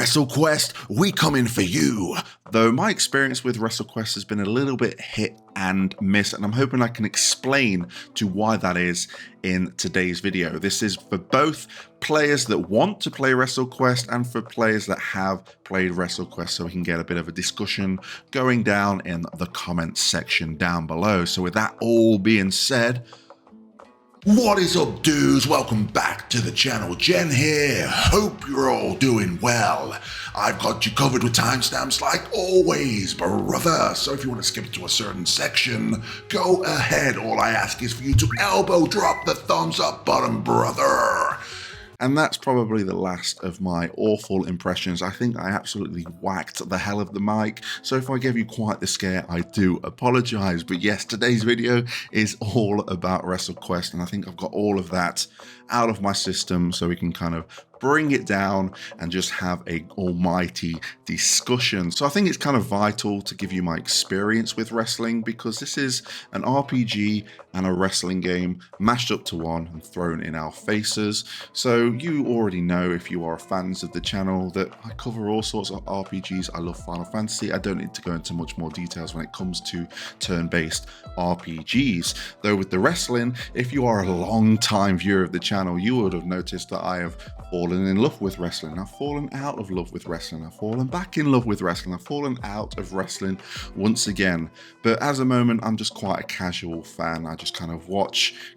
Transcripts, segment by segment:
WrestleQuest, we come in for you. Though my experience with WrestleQuest has been a little bit hit and miss, and I'm hoping I can explain to why that is in today's video. This is for both players that want to play WrestleQuest and for players that have played WrestleQuest, so we can get a bit of a discussion going down in the comments section down below. So with that all being said, what is up, dudes? Welcome back to the channel. Jen here. Hope you're all doing well. I've got you covered with timestamps like always, brother. So if you want to skip to a certain section, go ahead. All I ask is for you to elbow drop the thumbs up button, brother. And that's probably the last of my awful impressions. I think I absolutely whacked the hell of the mic. So if I gave you quite the scare, I do apologize. But yes, today's video is all about WrestleQuest, and I think I've got all of that out of my system so we can kind of bring it down and just have a almighty discussion. So I think it's kind of vital to give you my experience with wrestling, because this is an RPG and a wrestling game mashed up to one and thrown in our faces. So you already know, if you are fans of the channel, that I cover all sorts of RPGs. I love Final Fantasy. I don't need to go into much more details when it comes to turn-based RPGs. Though with the wrestling, if you are a long-time viewer of the channel, you would have noticed that I have fallen in love with wrestling. I've fallen out of love with wrestling. I've fallen back in love with wrestling. I've fallen out of wrestling once again. But as a moment, I'm just quite a casual fan. I just kind of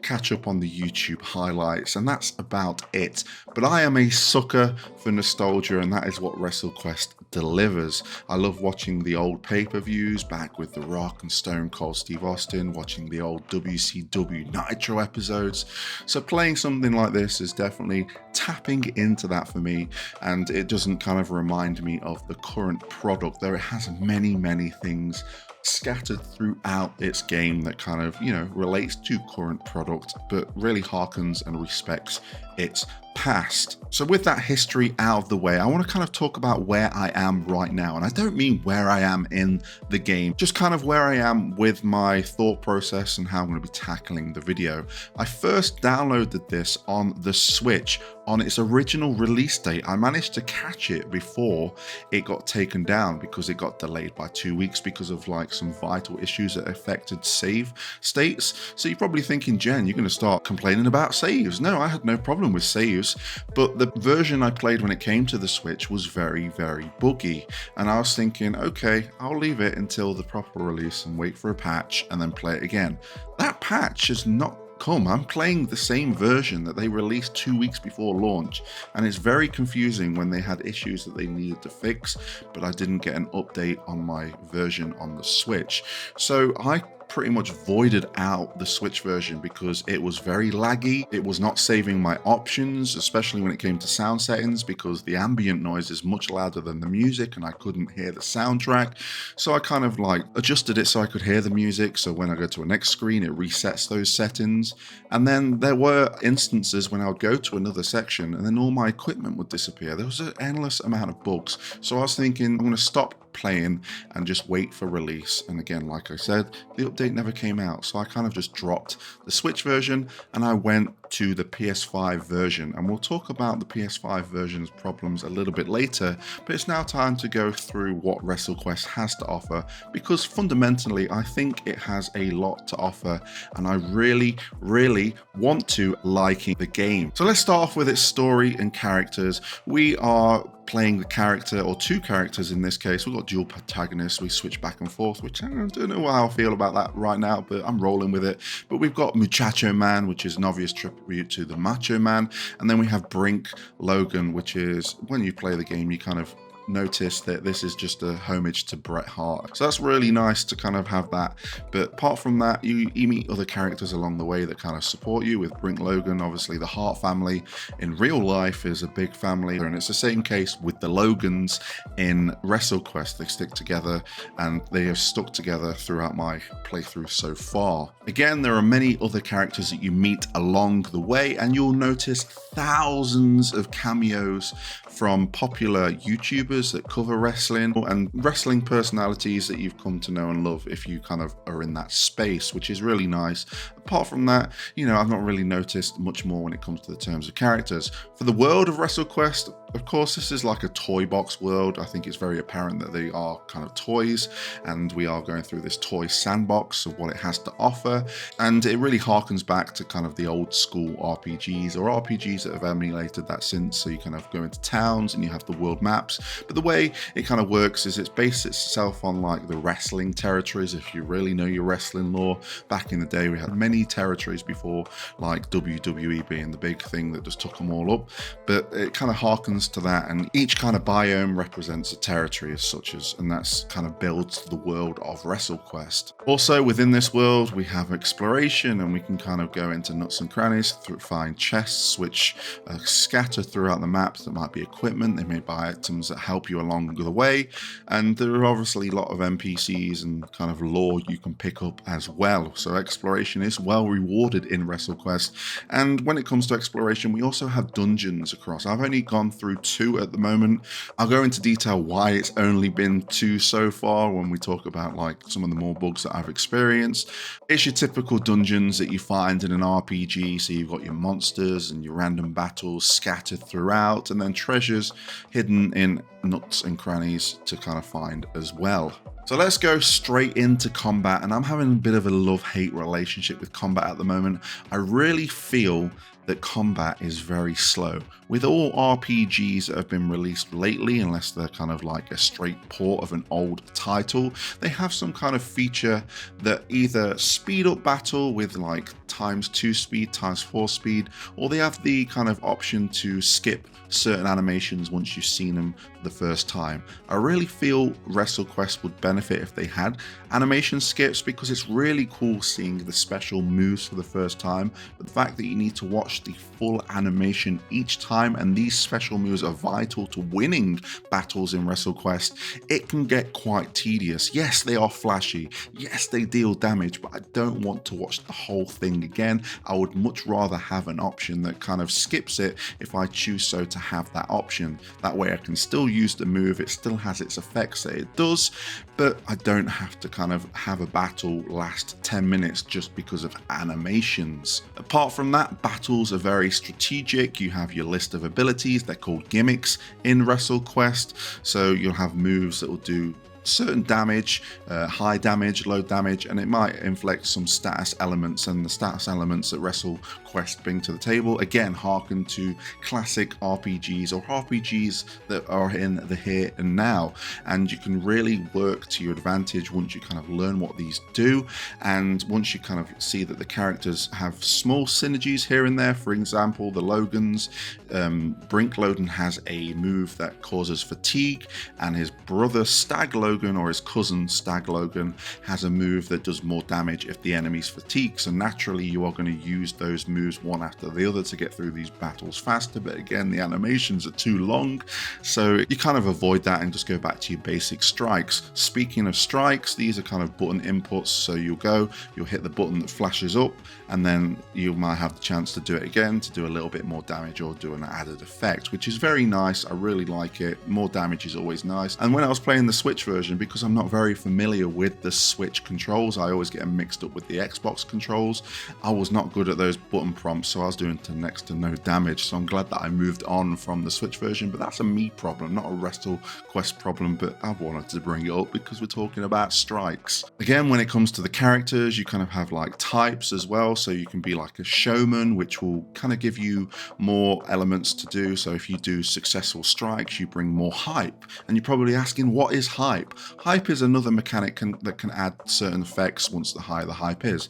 catch up on the YouTube highlights, and that's about it. But I am a sucker for nostalgia, and that is what WrestleQuest delivers. I love watching the old pay-per-views back with The Rock and Stone Cold Steve Austin, watching the old WCW Nitro episodes. So playing something like this is definitely tapping into that for me, and it doesn't kind of remind me of the current product, though it has many things scattered throughout its game that kind of, you know, relates to current product, but really harkens and respects its past. So with that history out of the way, I want to kind of talk about where I am right now. And I don't mean where I am in the game, just kind of where I am with my thought process and how I'm going to be tackling the video. I first downloaded this on the Switch on its original release date. I managed to catch it before it got taken down, because it got delayed by 2 weeks because of like some vital issues that affected save states. So you're probably thinking, Jen, you're going to start complaining about saves. No, I had no problem with saves, but the version I played when it came to the Switch was very buggy, and I was thinking, okay, I'll leave it until the proper release and wait for a patch and then play it again. That patch has not come. I'm playing the same version that they released 2 weeks before launch, and it's very confusing when they had issues that they needed to fix, but I didn't get an update on my version on the Switch. So I pretty much voided out the Switch version because it was very laggy. It was not saving my options, especially when it came to sound settings, because the ambient noise is much louder than the music and I couldn't hear the soundtrack. So I kind of like adjusted it so I could hear the music, so when I go to a next screen it resets those settings. And then there were instances when I would go to another section and then all my equipment would disappear. There was an endless amount of bugs. So I was thinking, I'm going to stop playing and just wait for release. And again, like I said, the update never came out, so I kind of just dropped the Switch version and I went to the PS5 version, and we'll talk about the PS5 version's problems a little bit later. But it's now time to go through what WrestleQuest has to offer, because fundamentally I think it has a lot to offer, and I really want to liking the game. So let's start off with its story and characters. We are playing the character, or two characters in this case. We've got dual protagonists. We switch back and forth, which I don't know how I feel about that right now, but I'm rolling with it. But we've got Muchacho Man, which is an obvious tribute to the Macho Man, and then we have Brink Logan, which is, when you play the game, you kind of notice that this is just a homage to Bret Hart. So that's really nice to kind of have that. But apart from that, you meet other characters along the way that kind of support you. With Brink Logan, obviously the Hart family in real life is a big family, and it's the same case with the Logans in WrestleQuest. They stick together, and they have stuck together throughout my playthrough so far. Again, there are many other characters that you meet along the way, and you'll notice thousands of cameos from popular YouTubers that cover wrestling and wrestling personalities that you've come to know and love if you kind of are in that space, which is really nice. Apart from that, you know, I've not really noticed much more when it comes to the terms of characters. For the World of WrestleQuest, Of course, this is like a toy box world. I think it's very apparent that they are kind of toys, and we are going through this toy sandbox of what it has to offer. And it really harkens back to kind of the old school RPGs or RPGs that have emulated that since. So you kind of go into towns and you have the world maps. But the way it kind of works is it's based itself on like the wrestling territories. If you really know your wrestling lore, back in the day, we had many territories before, like WWE being the big thing that just took them all up. But it kind of harkens to that, and each kind of biome represents a territory as such as, and that's kind of builds the world of WrestleQuest. Also within this world we have exploration, and we can kind of go into nooks and crannies, find chests which are scattered throughout the maps. That might be equipment, they may buy items that help you along the way, and there are obviously a lot of NPCs and kind of lore you can pick up as well. So exploration is well rewarded in WrestleQuest. And when it comes to exploration, we also have dungeons across. I've only gone through 2 at the moment. I'll go into detail why it's only been 2 so far when we talk about like some of the more bugs that I've experienced. It's your typical dungeons that you find in an RPG. So you've got your monsters and your random battles scattered throughout, and then treasures hidden in nooks and crannies to kind of find as well. So let's go straight into combat, and I'm having a bit of a love-hate relationship with combat at the moment. I really feel that combat is very slow. With all RPGs that have been released lately, unless they're kind of like a straight port of an old title, they have some kind of feature that either speed up battle with like ×2 speed, ×4 speed, or they have the kind of option to skip certain animations once you've seen them the first time. I really feel WrestleQuest would benefit if they had animation skips, because it's really cool seeing the special moves for the first time, but the fact that you need to watch the full animation each time, and these special moves are vital to winning battles in WrestleQuest, it can get quite tedious. Yes, they are flashy, yes they deal damage, but I don't want to watch the whole thing again. I would much rather have an option that kind of skips it if I choose so to have that option. That way I can still use the move, it still has its effects that it does, but I don't have to kind of have a battle last 10 minutes just because of animations. Apart from that, battles are very strategic. You have your list of abilities, they're called gimmicks in WrestleQuest, so you'll have moves that will do certain damage, high damage, low damage, and it might inflict some status elements, and the status elements that WrestleQuest bring to the table again harken to classic RPGs or RPGs that are in the here and now, and you can really work to your advantage once you kind of learn what these do, and once you kind of see that the characters have small synergies here and there. For example, the Logans, Brink Logan has a move that causes fatigue, and his brother Stag Logan or his cousin Stag Logan has a move that does more damage if the enemy's fatigued. So naturally you are going to use those moves one after the other to get through these battles faster, but again the animations are too long, so you kind of avoid that and just go back to your basic strikes. Speaking of strikes, these are kind of button inputs, so you'll hit the button that flashes up, and then you might have the chance to do it again to do a little bit more damage or do an added effect, which is very nice. I really like it. More damage is always nice. And when I was playing the Switch version, because I'm not very familiar with the Switch controls, I always get them mixed up with the Xbox controls. I was not good at those button prompts, so I was doing to next to no damage. So I'm glad that I moved on from the Switch version, but that's a me problem, not a WrestleQuest problem, but I wanted to bring it up because we're talking about strikes. Again, when it comes to the characters, you kind of have like types as well, so you can be like a showman, which will kind of give you more elements to do. So if you do successful strikes, you bring more hype, and you're probably asking, what is hype? Hype is another mechanic that can add certain effects once the higher the hype is.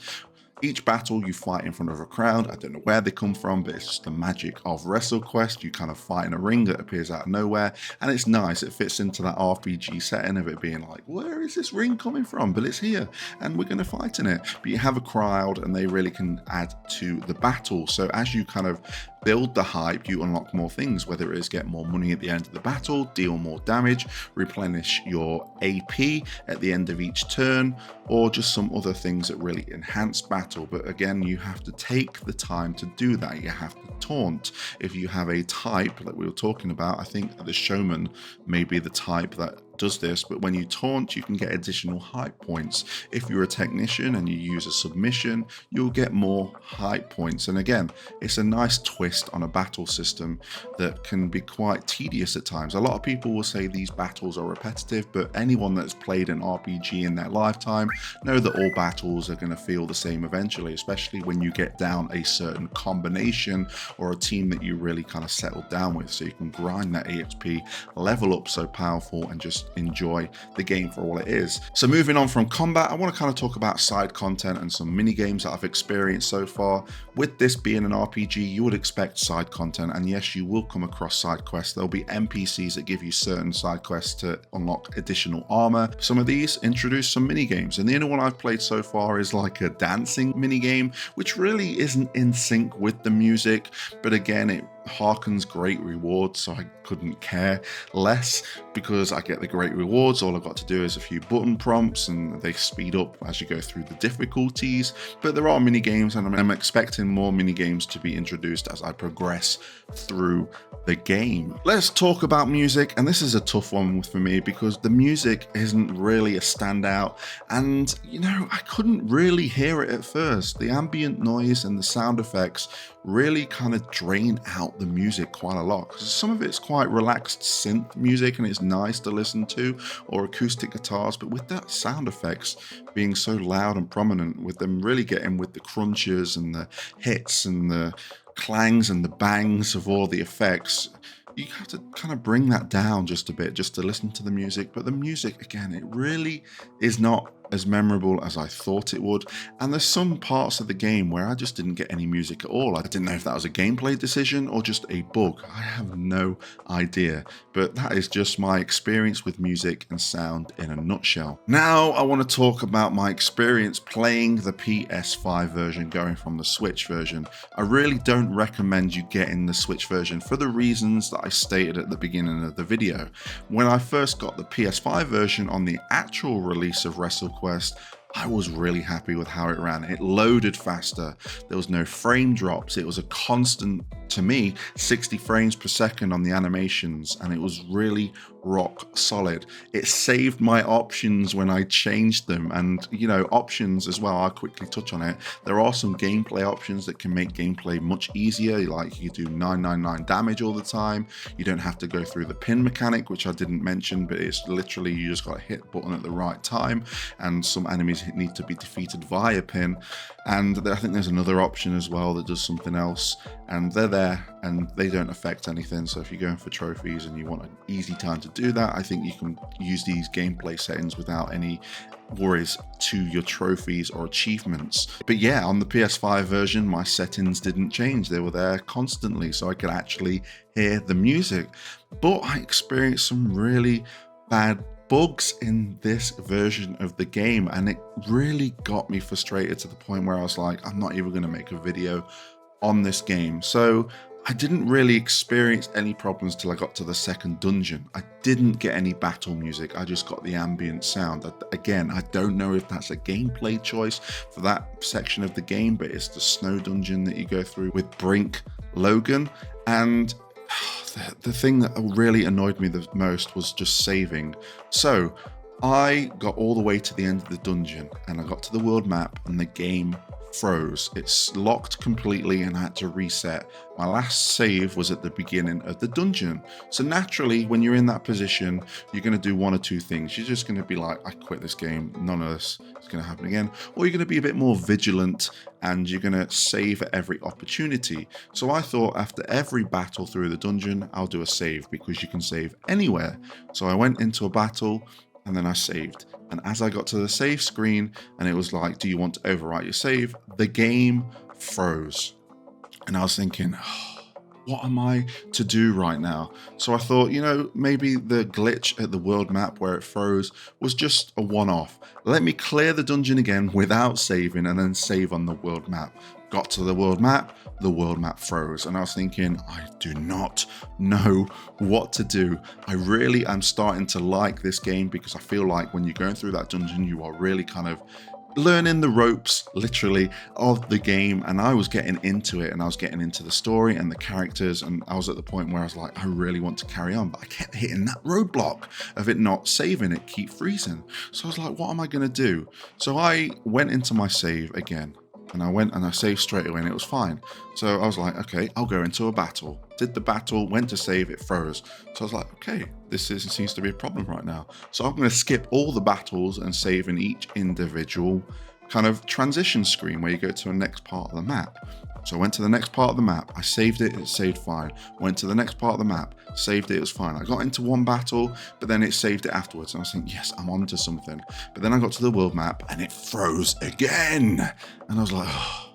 Each battle you fight in front of a crowd. I don't know where they come from, but it's just the magic of WrestleQuest. You kind of fight in a ring that appears out of nowhere, and it's nice. It fits into that RPG setting of it being like, where is this ring coming from? But it's here, and we're going to fight in it. But you have a crowd, and they really can add to the battle. So as you kind of build the hype, you unlock more things, whether it is get more money at the end of the battle, deal more damage, replenish your AP at the end of each turn, or just some other things that really enhance battle. But again, you have to take the time to do that. You have to taunt. If you have a type that we were talking about, I think the showman may be the type that does this, but when you taunt, you can get additional hype points. If you're a technician and you use a submission, you'll get more hype points. And again, it's a nice twist on a battle system that can be quite tedious at times. A lot of people will say these battles are repetitive, but anyone that's played an RPG in their lifetime know that all battles are going to feel the same eventually, especially when you get down a certain combination or a team that you really kind of settled down with, so you can grind that EXP, level up so powerful, and just enjoy the game for all it is. So moving on from combat, I want to kind of talk about side content and some mini games that I've experienced so far. With this being an RPG, you would expect side content, and yes, you will come across side quests. There'll be NPCs that give you certain side quests to unlock additional armor. Some of these introduce some mini games, and the only one I've played so far is like a dancing mini game, which really isn't in sync with the music, but again, it harkens great rewards, so I couldn't care less because I get the great rewards. All I've got to do is a few button prompts and they speed up as you go through the difficulties. But there are mini games, and I'm expecting more mini games to be introduced as I progress through the game. Let's talk about music, and this is a tough one for me because the music isn't really a standout, and you know, I couldn't really hear it at first. The ambient noise and the sound effects really kind of drain out the music quite a lot, because some of it's quite relaxed synth music and it's nice to listen to, or acoustic guitars, but with that sound effects being so loud and prominent, with them really getting with the crunches and the hits and the clangs and the bangs of all the effects, you have to kind of bring that down just a bit just to listen to the music. But the music, again, it really is not as memorable as I thought it would, and there's some parts of the game where I just didn't get any music at all. I didn't know if that was a gameplay decision or just a bug. I have no idea, but that is just my experience with music and sound in a nutshell. Now I want to talk about my experience playing the PS5 version going from the Switch version. I really don't recommend you getting the Switch version for the reasons that I stated at the beginning of the video. When I first got the PS5 version on the actual release of WrestleQuest, I was really happy with how it ran. It loaded faster, there was no frame drops, it was a constant, to me, 60 frames per second on the animations, and it was really rock solid. It saved my options when I changed them, and you know, options as well, I'll quickly touch on it. There are some gameplay options that can make gameplay much easier, like you do 999 damage all the time. You don't have to go through the pin mechanic, which I didn't mention, but it's literally you just got to hit button at the right time, and some enemies need to be defeated via pin. And I think there's another option as well that does something else, and they're there and they don't affect anything. So if you're going for trophies and you want an easy time to do that, I think you can use these gameplay settings without any worries to your trophies or achievements. But yeah, on the PS5 version, my settings didn't change. They were there constantly, so I could actually hear the music. But I experienced some really bad bugs in this version of the game, and it really got me frustrated to the point where I was like, I'm not even going to make a video on this game. So I didn't really experience any problems till I got to the second dungeon. I didn't get any battle music, I just got the ambient sound. Again, I don't know if that's a gameplay choice for that section of the game, but it's the snow dungeon that you go through with Brink Logan, and the thing that really annoyed me the most was just saving. So I got all the way to the end of the dungeon and I got to the world map and the game froze. It's locked completely and I had to reset. My last save was at the beginning of the dungeon. So naturally, when you're in that position, you're going to do one or two things. You're just going to be like, I quit this game, none of this is going to happen again. Or you're going to be a bit more vigilant and you're going to save at every opportunity. So I thought after every battle through the dungeon, I'll do a save because you can save anywhere. So I went into a battle and then I saved. And as I got to the save screen and it was like, do you want to overwrite your save? The game froze. And I was thinking, what am I to do right now? So I thought, you know, maybe the glitch at the world map where it froze was just a one-off. Let me clear the dungeon again without saving and then save on the world map. Got to the world map froze, and I was thinking, I do not know what to do. I really am starting to like this game because I feel like when you're going through that dungeon, you are really kind of learning the ropes, literally, of the game, and I was getting into it, and I was getting into the story and the characters, and I was at the point where I was like, I really want to carry on, but I kept hitting that roadblock of it not saving, it keep freezing. So I was like, what am I going to do? So I went into my save again, and I went and I saved straight away, and it was fine. So I was like, okay, I'll go into a battle. Did the battle, went to save, it froze. So I was like, okay, seems to be a problem right now. So I'm going to skip all the battles and save in each individual kind of transition screen where you go to the next part of the map. So I went to the next part of the map, I saved it saved fine. Went to the next part of the map, saved it was fine. I got into one battle, but then it saved it afterwards. And I was thinking, yes, I'm onto something. But then I got to the world map and it froze again. And I was like, oh.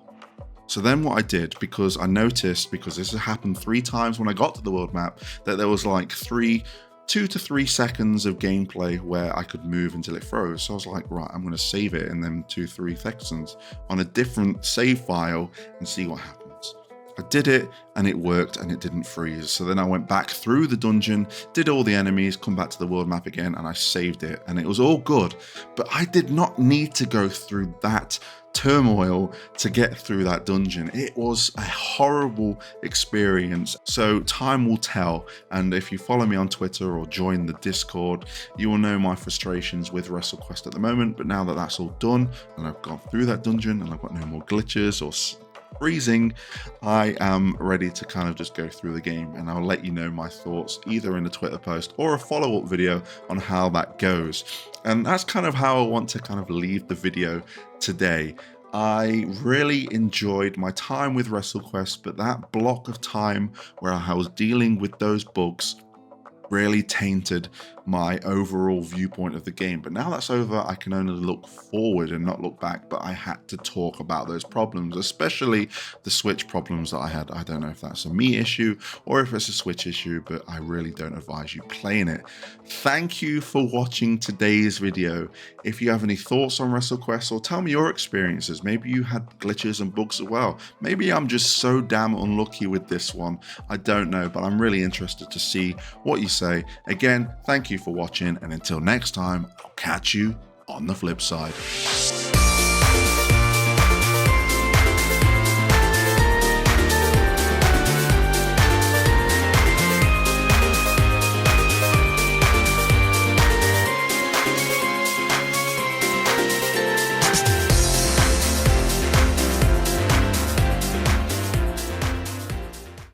So then what I did, because I noticed, because this had happened 3 times when I got to the world map, that there was like 2 to 3 seconds of gameplay where I could move until it froze. So I was like, right, I'm going to save it in them 2-3 seconds on a different save file and see what happens. I did it and it worked and it didn't freeze. So then I went back through the dungeon, did all the enemies, come back to the world map again, and I saved it and it was all good. But I did not need to go through that turmoil to get through that dungeon. It was a horrible experience. So time will tell, and if you follow me on Twitter or join the Discord, you will know my frustrations with WrestleQuest at the moment. But now that that's all done and I've gone through that dungeon and I've got no more glitches or freezing, I am ready to kind of just go through the game, and I'll let you know my thoughts either in a Twitter post or a follow-up video on how that goes. And that's kind of how I want to kind of leave the video today. I really enjoyed my time with WrestleQuest, but that block of time where I was dealing with those bugs really tainted my overall viewpoint of the game. But now that's over, I can only look forward and not look back. But I had to talk about those problems, especially the Switch problems that I had. I don't know if that's a me issue or if it's a Switch issue, but I really don't advise you playing it. Thank you for watching today's video. If you have any thoughts on WrestleQuest, or tell me your experiences, maybe you had glitches and bugs as well. Maybe I'm just so damn unlucky with this one. I don't know, but I'm really interested to see what you say. Again, thank you for watching, and until next time, I'll catch you on the flip side.